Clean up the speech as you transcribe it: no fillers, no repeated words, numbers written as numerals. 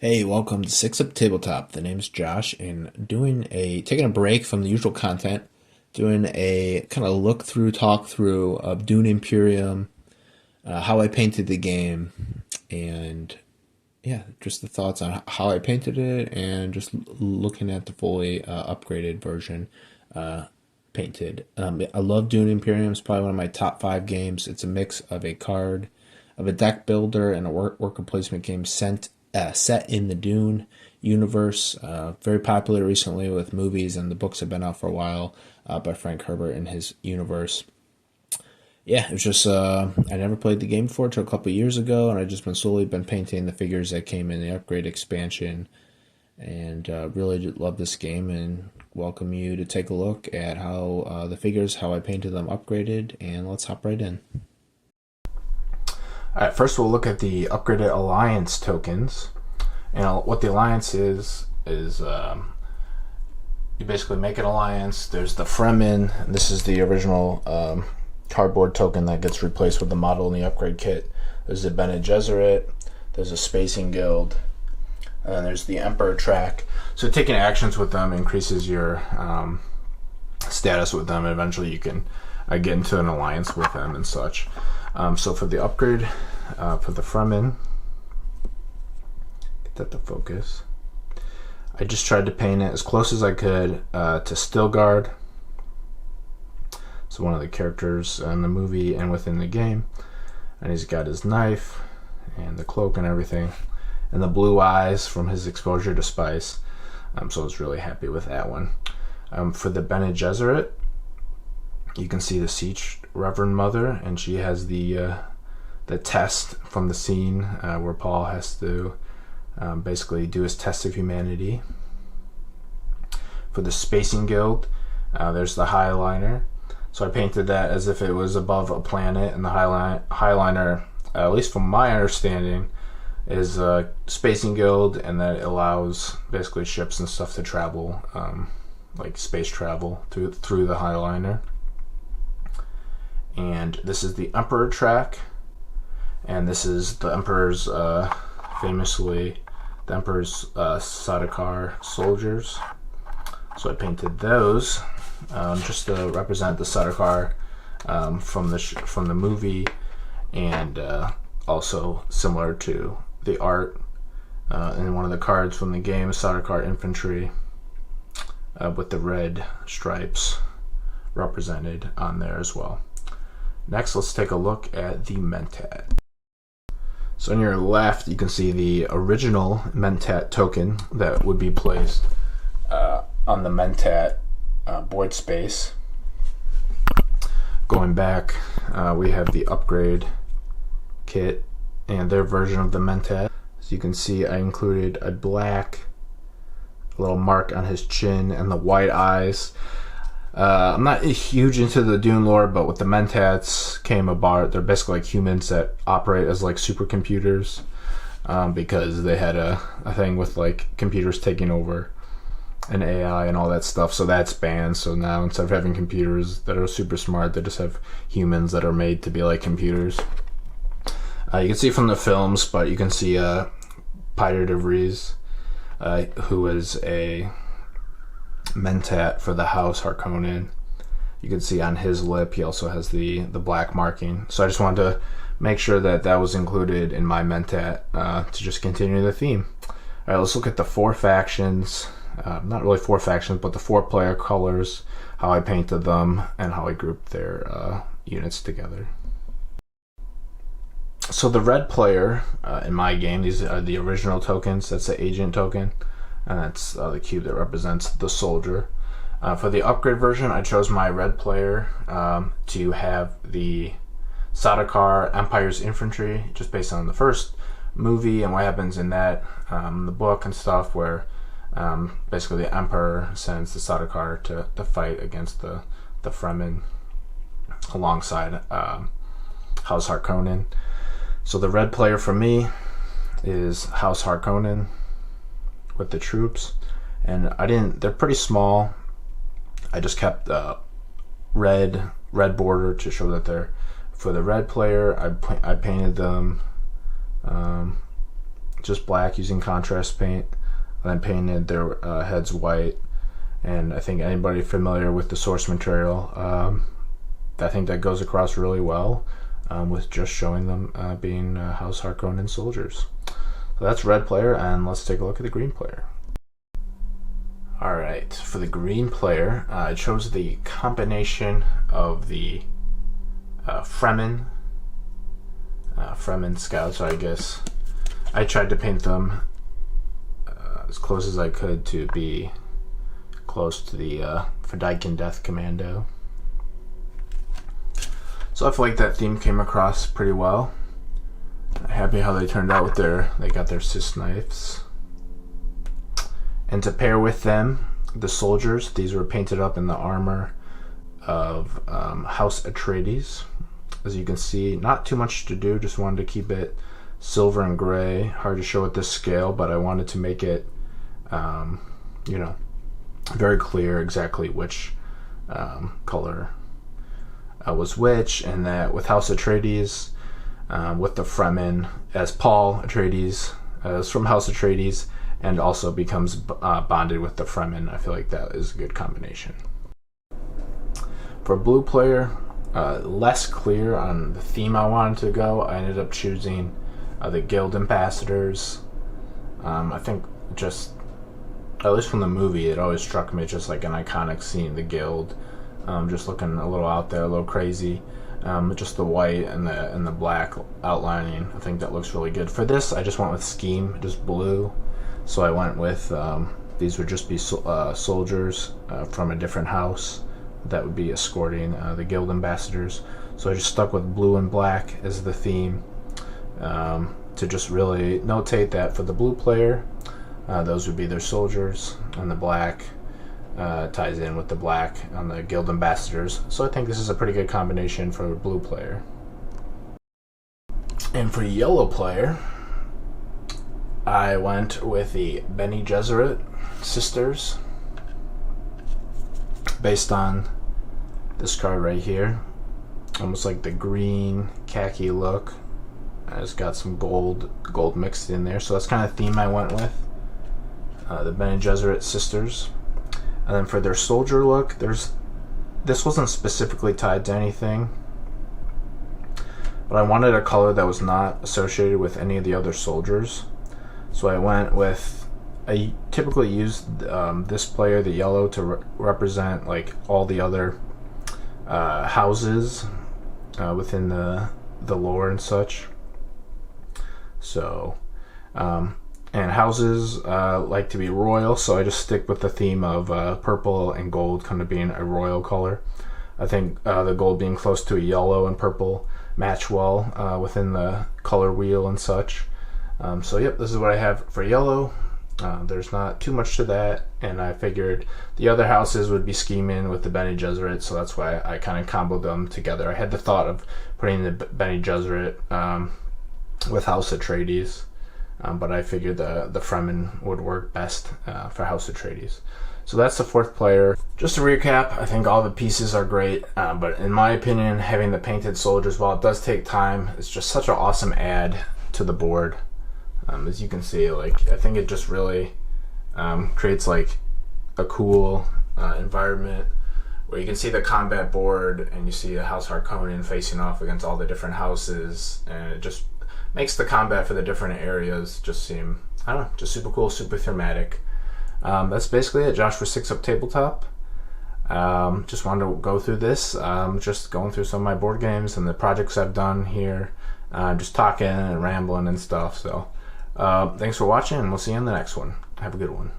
Hey, welcome to Six Up Tabletop. The name's Josh, and taking a break from the usual content, doing a kind of look through, talk through of Dune Imperium, how I painted the game, and yeah, just the thoughts on how I painted it, and just looking at the fully upgraded version painted. I love Dune Imperium. It's probably one of my top five games. It's a mix of a deck builder and a worker placement game set in the Dune universe. Very popular recently with movies, and the books have been out for a while by Frank Herbert and his universe. Yeah, it was just I never played the game before until a couple years ago, and I just slowly been painting the figures that came in the upgrade expansion, and really love this game and welcome you to take a look at how how I painted them upgraded, and let's hop right in. Alright, first we'll look at the upgraded alliance tokens. And what the alliance is you basically make an alliance. There's the Fremen, and this is the original cardboard token that gets replaced with the model in the upgrade kit. There's the Bene Gesserit, there's a spacing guild, and then there's the Emperor track. So taking actions with them increases your status with them, and eventually you can get into an alliance with them and such. So for the upgrade for the Fremen, get that to focus, I just tried to paint it as close as I could to Stilgard. So one of the characters in the movie and within the game, and he's got his knife and the cloak and everything, and the blue eyes from his exposure to spice. So I was really happy with that one. For the Bene Gesserit, you can see the Siege Reverend Mother, and she has the test from the scene where Paul has to basically do his test of humanity. For the Spacing Guild, there's the Heighliner. So I painted that as if it was above a planet, and the Heighliner, at least from my understanding, is a Spacing Guild, and that it allows basically ships and stuff to travel, like space travel through the Heighliner. And this is the Emperor track, and this is the Emperor's famously the Emperor's Sardaukar soldiers. So I painted those just to represent the Sardaukar from the movie, and also similar to the art in one of the cards from the game, Sardaukar infantry with the red stripes represented on there as well. Next, let's take a look at the Mentat. So on your left, you can see the original Mentat token that would be placed on the Mentat board space. Going back, we have the upgrade kit and their version of the Mentat. As you can see, I included a black little mark on his chin and the white eyes. I'm not huge into the Dune lore, but with the Mentats came about, they're basically like humans that operate as like supercomputers, because they had a thing with like computers taking over an AI and all that stuff, so that's banned. So now instead of having computers that are super smart, they just have humans that are made to be like computers. You can see from the films, but you can see Pyre de Vries, who is a Mentat for the House Harkonnen. You can see on his lip he also has the black marking. So I just wanted to make sure that was included in my Mentat to just continue the theme. Alright, let's look at the four factions. Not really four factions, but the 4-player colors, how I painted them, and how I grouped their units together. So the red player in my game, these are the original tokens. That's the agent token, and that's the cube that represents the soldier. For the upgrade version, I chose my red player to have the Sardaukar Empire's infantry, just based on the first movie and what happens in that, the book and stuff, where basically the Emperor sends the Sardaukar to fight against the Fremen alongside House Harkonnen. So the red player for me is House Harkonnen with the troops, and they're pretty small. I just kept red border to show that they're, for the red player, I painted them just black using contrast paint, and then painted their heads white. And I think anybody familiar with the source material, I think that goes across really well with just showing them being House Harkonnen soldiers. So that's red player, and let's take a look at the green player. Alright, for the green player, I chose the combination of the Fremen scouts, I guess. I tried to paint them as close as I could to be close to the Fedaykin Death Commando. So I feel like that theme came across pretty well. Happy how they turned out with they got their cis knives. And to pair with them, the soldiers, these were painted up in the armor of House Atreides. As you can see, not too much to do, just wanted to keep it silver and gray. Hard to show at this scale, but I wanted to make it, very clear exactly which color was which, and that with House Atreides, with the Fremen, as Paul Atreides is from House Atreides, and also becomes bonded with the Fremen. I feel like that is a good combination. For blue player, less clear on the theme I wanted to go. I ended up choosing the Guild Ambassadors. I think just, at least from the movie, it always struck me just like an iconic scene, the Guild. Just looking a little out there, a little crazy. Just the white and the black outlining. I think that looks really good. For this, I just went with scheme, just blue. So I went with, these would just be soldiers from a different house that would be escorting the Guild Ambassadors. So I just stuck with blue and black as the theme to just really notate that for the blue player, those would be their soldiers, and the black ties in with the black on the Guild Ambassadors. So I think this is a pretty good combination for a blue player. And for yellow player, I went with the Bene Gesserit sisters, based on this card right here. Almost like the green khaki look. It's got some gold mixed in there, so that's kind of the theme I went with. The Bene Gesserit sisters. And then for their soldier look, this wasn't specifically tied to anything, but I wanted a color that was not associated with any of the other soldiers. So I went with, I typically use this player, the yellow, to represent like all the other houses within the lore and such. So, and houses like to be royal, so I just stick with the theme of purple and gold kind of being a royal color. I think the gold being close to a yellow and purple match well within the color wheel and such. So yep, this is what I have for yellow. There's not too much to that, and I figured the other houses would be scheming with the Bene Gesserit, so that's why I kind of comboed them together. I had the thought of putting the Bene Gesserit with House Atreides, but I figured the Fremen would work best for House Atreides. So that's the fourth player. Just to recap, I think all the pieces are great, but in my opinion, having the painted soldiers, while it does take time, it's just such an awesome add to the board. As you can see, like, I think it just really creates like a cool environment where you can see the combat board and you see a House Harkonnen facing off against all the different houses, and it just makes the combat for the different areas just seem, I don't know, just super cool, super thematic. That's basically it, Josh, for 6-Up Tabletop. Just wanted to go through this, just going through some of my board games and the projects I've done here, just talking and rambling and stuff. So thanks for watching, and we'll see you in the next one. Have a good one.